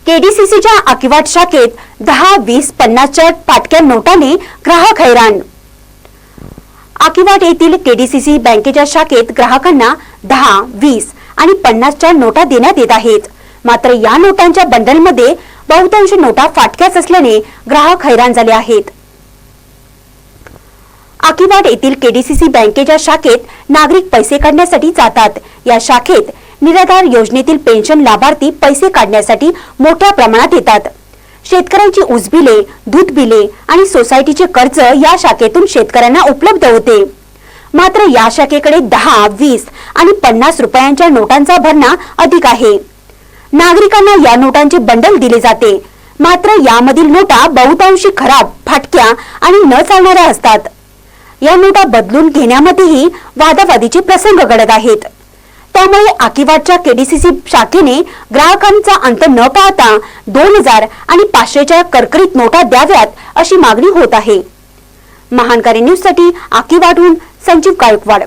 केडीसीसीच्या आकिवाट शाखेत 10, 20, 50च्या फाटक्या नोटाने ग्राहक हैराण। आकिवाट येथील केडीसीसी बँकेच्या शाखेत ग्राहकांना 10, 20 आणि 50च्या नोटा देण्यात येत आहेत। मात्र या नोटांच्या बंडलमध्ये बहुतांश नोटा फाटक्याच असल्याने ग्राहक हैराण झाले आहेत। आकिवाट येथील केडीसीसी बँकेच्या शाखेत नागरिक पैसे काढण्यासाठी जातात। या शाखेत निराधार योजनेतील पेन्शन लाभार्थी पैसे काढण्यासाठी मोठ्या प्रमाणात येतात। शेतकऱ्यांची ऊस बिले, दूध बिले आणि सोसायटीचे कर्ज या शाखेतून शेतकऱ्यांना उपलब्ध होते। मात्र या शाखेकडे 10, 20 आणि 50 रुपयांच्या नोटांचा भरणा अधिक आहे। नागरिकांना या नोटांचे बंडल दिले जाते। मात्र यामधील नोटा बहुतांशी खराब, फाटक्या आणि न चालणाऱ्या असतात। या नोटा बदलून घेण्यामध्येही वादावादीचे प्रसंग घडत आहेत। त्यामुळे आकिवाटच्या केडीसीसी शाखेने ग्राहकांचा अंत न पाहता 2000 आणि 500च्या करकरीत नोटा द्याव्यात अशी मागणी होत आहे। महानकारी न्यूज साठी आकिवाटहून संजीव गायकवाड।